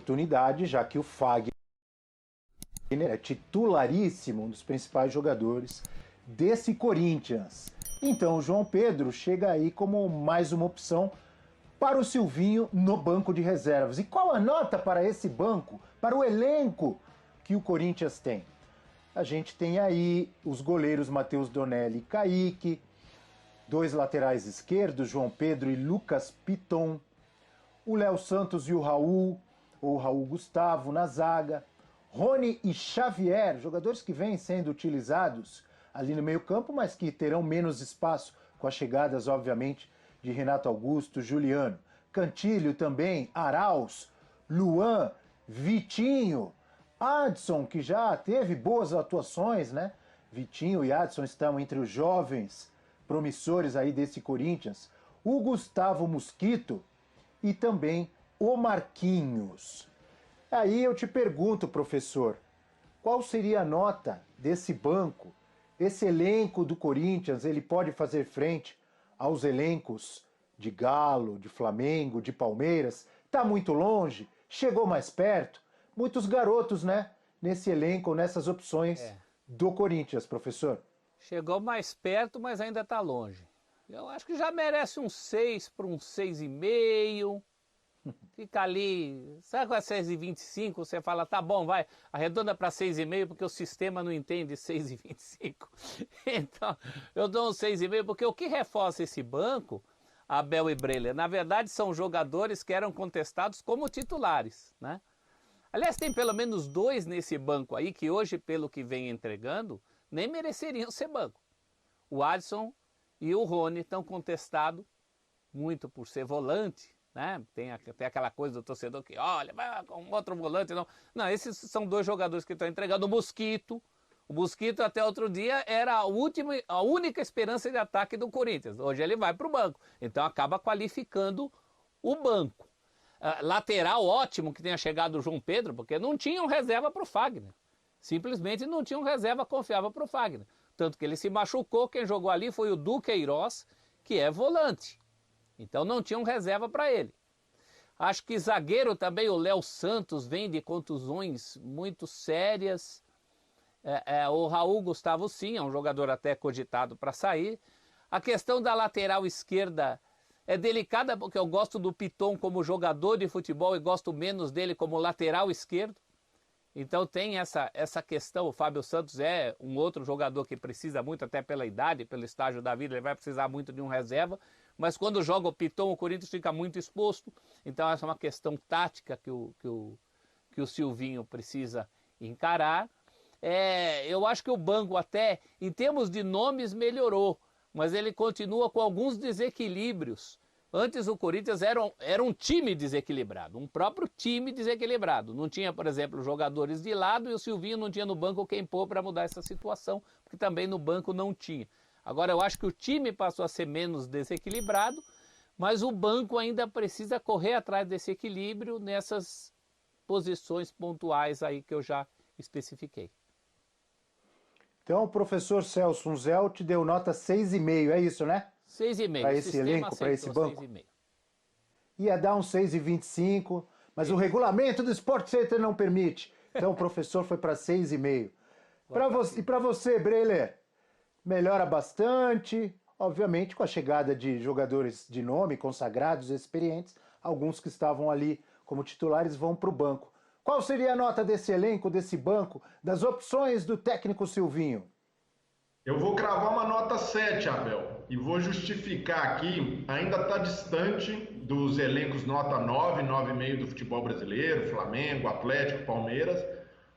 oportunidade, já que o Fagner é titularíssimo, um dos principais jogadores desse Corinthians. Então o João Pedro chega aí como mais uma opção para o Silvinho no banco de reservas. E qual a nota para esse banco, para o elenco que o Corinthians tem? A gente tem aí os goleiros Matheus Donelli e Kaique, dois laterais esquerdos, João Pedro e Lucas Piton, o Léo Santos e o Raul, ou Raul Gustavo na zaga, Rony e Xavier, jogadores que vêm sendo utilizados ali no meio-campo, mas que terão menos espaço com as chegadas, obviamente, de Renato Augusto, Juliano. Cantilho também, Arauz, Luan, Vitinho, Adson, que já teve boas atuações, né? Vitinho e Adson estão entre os jovens promissores aí desse Corinthians. O Gustavo Mosquito e também o Marquinhos. Aí eu te pergunto, professor, qual seria a nota desse banco? Esse elenco do Corinthians, ele pode fazer frente aos elencos de Galo, de Flamengo, de Palmeiras? Tá muito longe? Chegou mais perto? Muitos garotos, né? Nesse elenco, nessas opções do Corinthians, professor. Chegou mais perto, mas ainda está longe. Eu acho que já merece um 6 para um 6,5. Fica ali, sabe com a 6,25, você fala, tá bom, vai, arredonda para 6,5, porque o sistema não entende 6,25. Então, eu dou um 6,5, porque o que reforça esse banco, Abel e Breler, na verdade são jogadores que eram contestados como titulares, né? Aliás, tem pelo menos dois nesse banco aí, que hoje, pelo que vem entregando, nem mereceriam ser banco. O Adson e o Rony estão contestados muito por ser volante, né? Tem aquela coisa do torcedor que, olha, vai com outro volante. Não, esses são dois jogadores que estão entregando. O Mosquito até outro dia era a única esperança de ataque do Corinthians. Hoje ele vai para o banco. Então acaba qualificando o banco. Lateral ótimo que tenha chegado o João Pedro, porque não tinham reserva para o Fagner. Simplesmente não tinham reserva confiável para o Fagner. Tanto que ele se machucou, quem jogou ali foi o Duqueiroz, que é volante. Então não tinham reserva para ele. Acho que zagueiro também, o Léo Santos, vem de contusões muito sérias. O Raul Gustavo sim, é um jogador até cogitado para sair. A questão da lateral esquerda é delicada, porque eu gosto do Piton como jogador de futebol e gosto menos dele como lateral esquerdo. Então tem essa questão. O Fábio Santos é um outro jogador que precisa muito, até pela idade, pelo estágio da vida, ele vai precisar muito de um reserva. Mas quando joga o Piton, o Corinthians fica muito exposto. Então essa é uma questão tática que o Silvinho precisa encarar. Eu acho que o banco até, em termos de nomes, melhorou. Mas ele continua com alguns desequilíbrios. Antes o Corinthians era um time desequilibrado, um próprio time desequilibrado. Não tinha, por exemplo, jogadores de lado e o Silvinho não tinha no banco quem pôr para mudar essa situação, porque também no banco não tinha. Agora eu acho que o time passou a ser menos desequilibrado, mas o banco ainda precisa correr atrás desse equilíbrio nessas posições pontuais aí que eu já especifiquei. Então o professor Celso Unzel te deu nota 6,5, é isso, né? 6,5. Para esse elenco, para esse banco? 6,5. Ia dar um 6,25, mas o regulamento do Sport Center não permite. Então o professor foi para 6,5. E para você, Breler, melhora bastante, obviamente com a chegada de jogadores de nome, consagrados, experientes, alguns que estavam ali como titulares vão para o banco. Qual seria a nota desse elenco, desse banco, das opções do técnico Silvinho? Eu vou cravar uma nota 7, Abel, e vou justificar aqui, ainda está distante dos elencos nota 9, 9,5 do futebol brasileiro, Flamengo, Atlético, Palmeiras,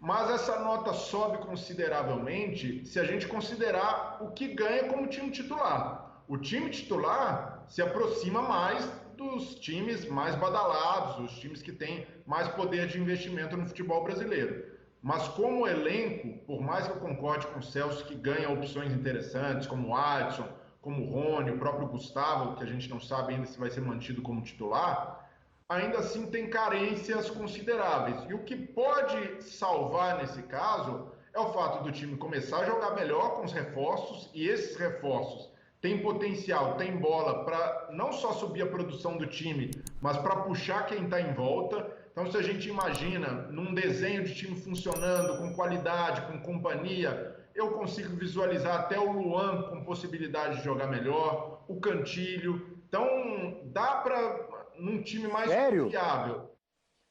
mas essa nota sobe consideravelmente se a gente considerar o que ganha como time titular. O time titular se aproxima mais dos times mais badalados, os times que têm mais poder de investimento no futebol brasileiro. Mas como elenco, por mais que eu concorde com o Celso que ganha opções interessantes, como o Adson, como o Rony, o próprio Gustavo, que a gente não sabe ainda se vai ser mantido como titular, ainda assim tem carências consideráveis. E o que pode salvar nesse caso é o fato do time começar a jogar melhor com os reforços, e esses reforços têm potencial, têm bola para não só subir a produção do time, mas para puxar quem está em volta. Então, se a gente imagina num desenho de time funcionando, com qualidade, com companhia, eu consigo visualizar até o Luan com possibilidade de jogar melhor, o Cantilho. Então, dá para, num time mais confiável.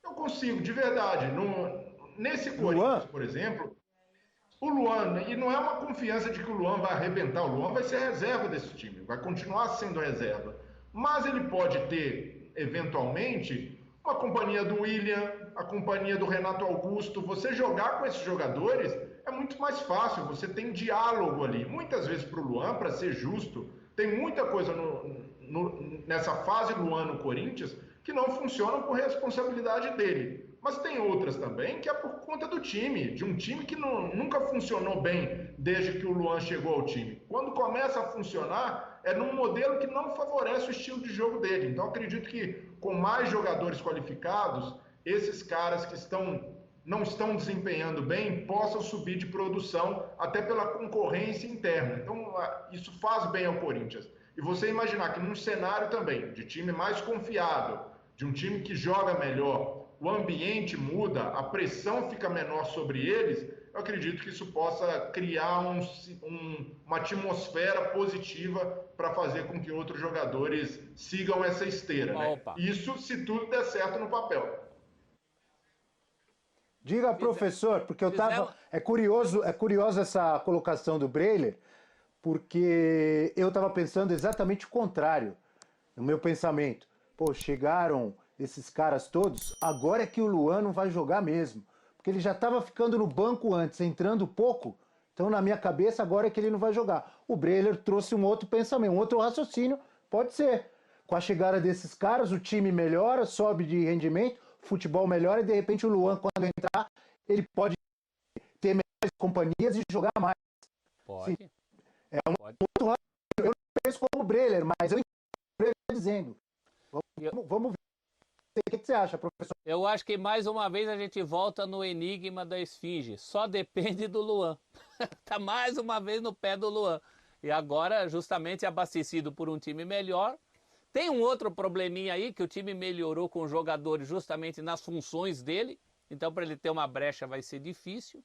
Eu consigo, de verdade. Nesse Corinthians, por exemplo, o Luan, e não é uma confiança de que o Luan vai arrebentar, o Luan vai ser reserva desse time, vai continuar sendo reserva. Mas ele pode ter, eventualmente, uma companhia do William, a companhia do Renato Augusto. Você jogar com esses jogadores é muito mais fácil, você tem diálogo ali. Muitas vezes para o Luan, para ser justo, tem muita coisa nessa fase Luan no Corinthians que não funcionam por responsabilidade dele. Mas tem outras também que é por conta do time, de um time que nunca funcionou bem desde que o Luan chegou ao time. Quando começa a funcionar, é num modelo que não favorece o estilo de jogo dele. Então, acredito que com mais jogadores qualificados, esses caras que não estão desempenhando bem possam subir de produção até pela concorrência interna. Então, isso faz bem ao Corinthians. E você imaginar que num cenário também de time mais confiável, de um time que joga melhor, o ambiente muda, a pressão fica menor sobre eles, eu acredito que isso possa criar uma atmosfera positiva para fazer com que outros jogadores sigam essa esteira. Né? Isso se tudo der certo no papel. Diga, professor, porque eu tava... É curioso essa colocação do Breiler, porque eu estava pensando exatamente o contrário no meu pensamento. Pô, chegaram esses caras todos, agora é que o Luan não vai jogar mesmo. Porque ele já estava ficando no banco antes, entrando pouco. Então, na minha cabeça, agora é que ele não vai jogar. O Breiler trouxe um outro pensamento, um outro raciocínio. Pode ser. Com a chegada desses caras, o time melhora, sobe de rendimento, o futebol melhora e, de repente, o Luan, quando entrar, ele pode ter melhores companhias e jogar mais. Pode. Sim. É um outro raciocínio. Eu não penso como o Breiler, mas eu entendo o que o Breiler está dizendo. Vamos ver. O que você acha, professor? Eu acho que mais uma vez a gente volta no enigma da esfinge. Só depende do Luan. Tá mais uma vez no pé do Luan. E agora, justamente abastecido por um time melhor. Tem um outro probleminha aí, que o time melhorou com os jogadores justamente nas funções dele. Então, para ele ter uma brecha vai ser difícil.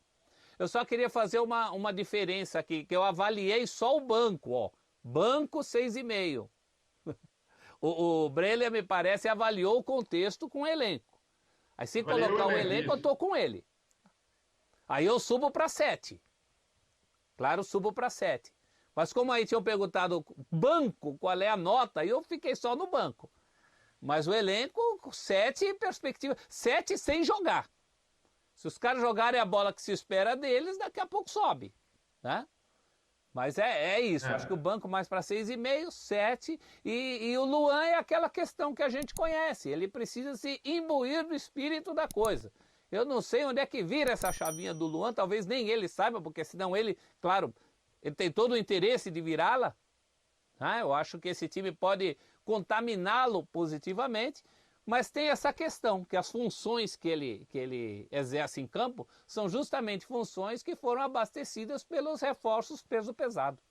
Eu só queria fazer uma diferença aqui, que eu avaliei só o banco, ó. Banco 6,5. O Breiler, me parece, avaliou o contexto com o elenco. Aí se colocar o elenco, eu tô com ele. Aí eu subo para 7. Claro, subo para 7. Mas como aí tinham perguntado banco, qual é a nota, aí eu fiquei só no banco. Mas o elenco, 7 em perspectiva. 7 sem jogar. Se os caras jogarem a bola que se espera deles, daqui a pouco sobe, né? Mas é isso, acho que o banco mais para 6,5, 7, e o Luan é aquela questão que a gente conhece, ele precisa se imbuir do espírito da coisa. Eu não sei onde é que vira essa chavinha do Luan, talvez nem ele saiba, porque senão ele, claro, ele tem todo o interesse de virá-la. Eu acho que esse time pode contaminá-lo positivamente, mas tem essa questão, que as funções que ele exerce em campo são justamente funções que foram abastecidas pelos reforços peso pesado.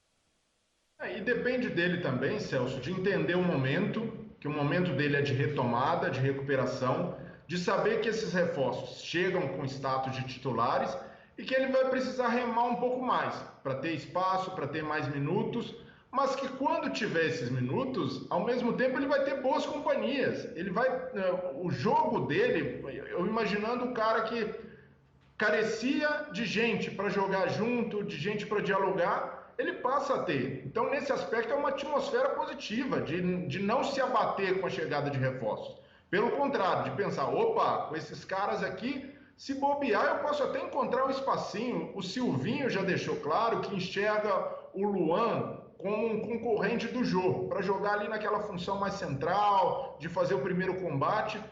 E depende dele também, Celso, de entender o momento, que o momento dele é de retomada, de recuperação, de saber que esses reforços chegam com status de titulares e que ele vai precisar remar um pouco mais, para ter espaço, para ter mais minutos, mas que quando tiver esses minutos, ao mesmo tempo ele vai ter boas companhias. O jogo dele, eu imaginando o cara que carecia de gente para jogar junto, de gente para dialogar, ele passa a ter. Então, nesse aspecto, é uma atmosfera positiva, de não se abater com a chegada de reforços. Pelo contrário, de pensar, opa, com esses caras aqui, se bobear, eu posso até encontrar um espacinho. O Silvinho já deixou claro que enxerga o Luan como um concorrente do jogo, para jogar ali naquela função mais central, de fazer o primeiro combate.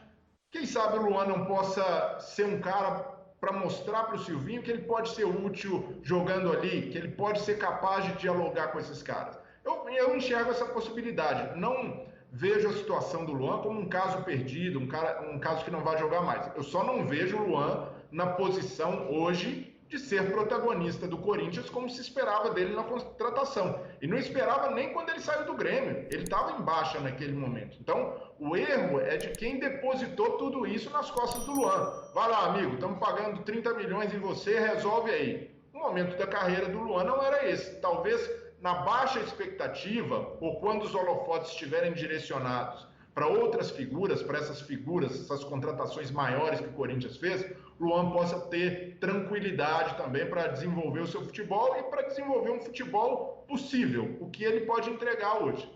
Quem sabe o Luan não possa ser um cara para mostrar para o Silvinho que ele pode ser útil jogando ali, que ele pode ser capaz de dialogar com esses caras. Eu enxergo essa possibilidade. Não vejo a situação do Luan como um caso perdido, um caso que não vai jogar mais. Eu só não vejo o Luan na posição hoje de ser protagonista do Corinthians como se esperava dele na contratação. E não esperava nem quando ele saiu do Grêmio. Ele estava em baixa naquele momento. Então, o erro é de quem depositou tudo isso nas costas do Luan. Vai lá, amigo, estamos pagando 30 milhões em você, resolve aí. O momento da carreira do Luan não era esse. Talvez na baixa expectativa, ou quando os holofotes estiverem direcionados para outras figuras, para essas figuras, essas contratações maiores que o Corinthians fez, o Luan possa ter tranquilidade também para desenvolver o seu futebol e para desenvolver um futebol possível, o que ele pode entregar hoje.